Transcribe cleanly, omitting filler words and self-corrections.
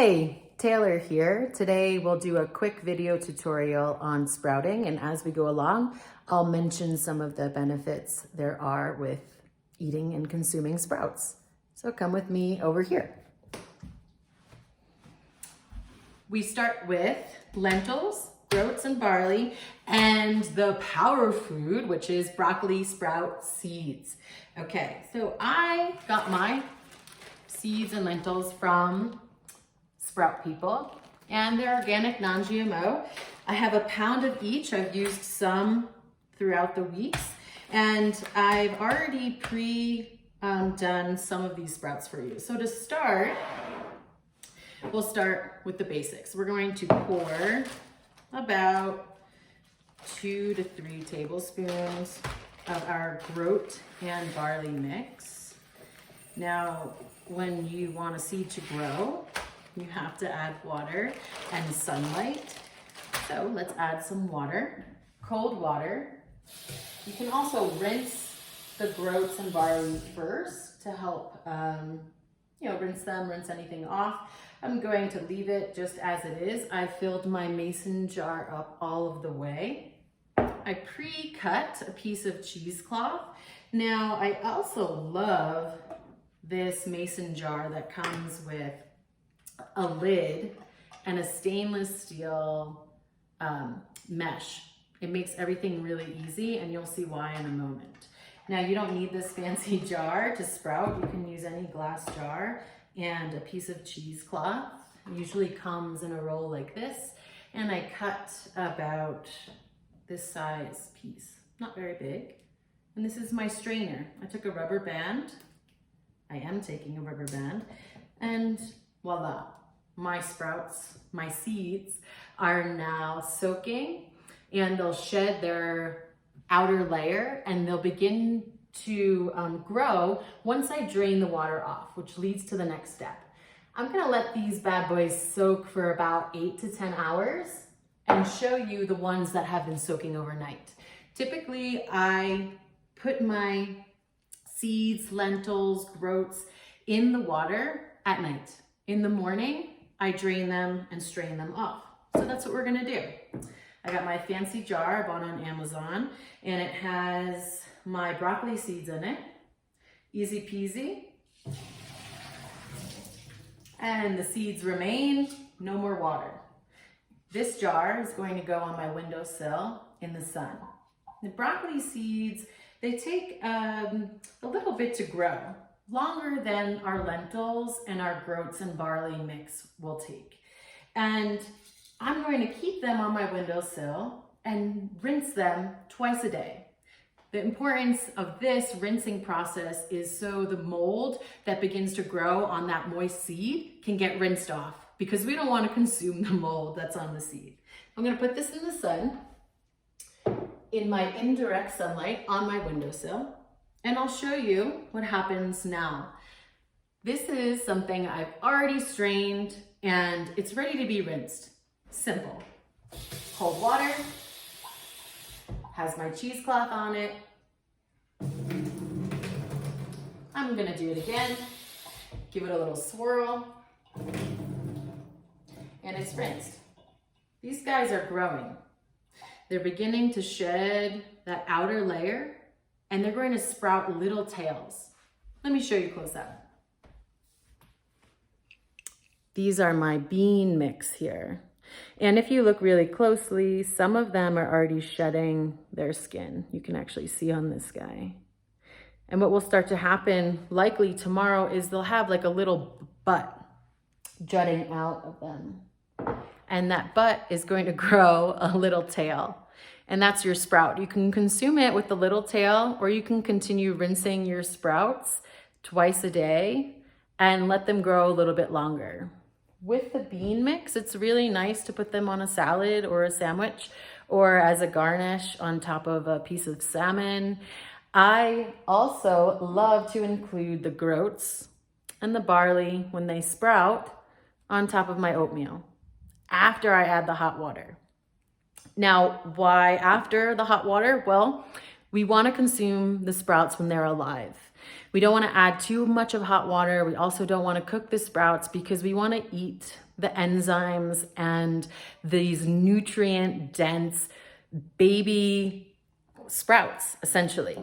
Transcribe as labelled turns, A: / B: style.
A: Hey, Taylor here. Today we'll do a quick video tutorial on sprouting, and as we go along, I'll mention some of the benefits there are with eating and consuming sprouts. So come with me over here. We start with lentils, groats, and barley, and the power food, which is broccoli sprout seeds. Okay, so I got my seeds and lentils from Sprout People, and they're organic, non-GMO. I have a pound of each. I've used some throughout the weeks, and I've already done some of these sprouts for you. So to start, we'll start with the basics. We're going to pour about 2 to 3 tablespoons of our groat and barley mix. Now, when you want a seed to grow, you have to add water and sunlight. So let's add some water, cold water. You can also rinse the groats and barley first to help, rinse anything off. I'm going to leave it just as it is. I filled my mason jar up all of the way. I pre-cut a piece of cheesecloth. Now, I also love this mason jar that comes with a lid and a stainless steel mesh. It makes everything really easy, and you'll see why in a moment. Now, you don't need this fancy jar to sprout. You can use any glass jar and a piece of cheesecloth. It usually comes in a roll like this, and I cut about this size piece, not very big. And this is my strainer. I took a rubber band. I am taking a rubber band, and voila, my sprouts, my seeds are now soaking, and they'll shed their outer layer, and they'll begin to grow once I drain the water off, which leads to the next step. I'm gonna let these bad boys soak for about 8 to 10 hours and show you the ones that have been soaking overnight. Typically, I put my seeds, lentils, groats in the water at night. In the morning, I drain them and strain them off. So that's what we're gonna do. I got my fancy jar I bought on Amazon, and it has my broccoli seeds in it. Easy peasy. And the seeds remain, no more water. This jar is going to go on my windowsill in the sun. The broccoli seeds, they take a little bit to grow, longer than our lentils and our groats and barley mix will take. And I'm going to keep them on my windowsill and rinse them twice a day. The importance of this rinsing process is so the mold that begins to grow on that moist seed can get rinsed off, because we don't want to consume the mold that's on the seed. I'm going to put this in the sun, in my indirect sunlight on my windowsill, and I'll show you what happens now. This is something I've already strained, and it's ready to be rinsed. Simple. Cold water, has my cheesecloth on it. I'm gonna do it again, give it a little swirl, and it's rinsed. These guys are growing. They're beginning to shed that outer layer, and they're going to sprout little tails. Let me show you close up. These are my bean mix here. And if you look really closely, some of them are already shedding their skin. You can actually see on this guy. And what will start to happen likely tomorrow is they'll have like a little butt jutting out of them. And that butt is going to grow a little tail. And that's your sprout. You can consume it with the little tail, or you can continue rinsing your sprouts twice a day and let them grow a little bit longer. With the bean mix, it's really nice to put them on a salad or a sandwich, or as a garnish on top of a piece of salmon. I also love to include the groats and the barley when they sprout on top of my oatmeal after I add the hot water. Now, why after the hot water? Well, we want to consume the sprouts when they're alive. We don't want to add too much of hot water. We also don't want to cook the sprouts because we want to eat the enzymes and these nutrient dense baby sprouts, essentially.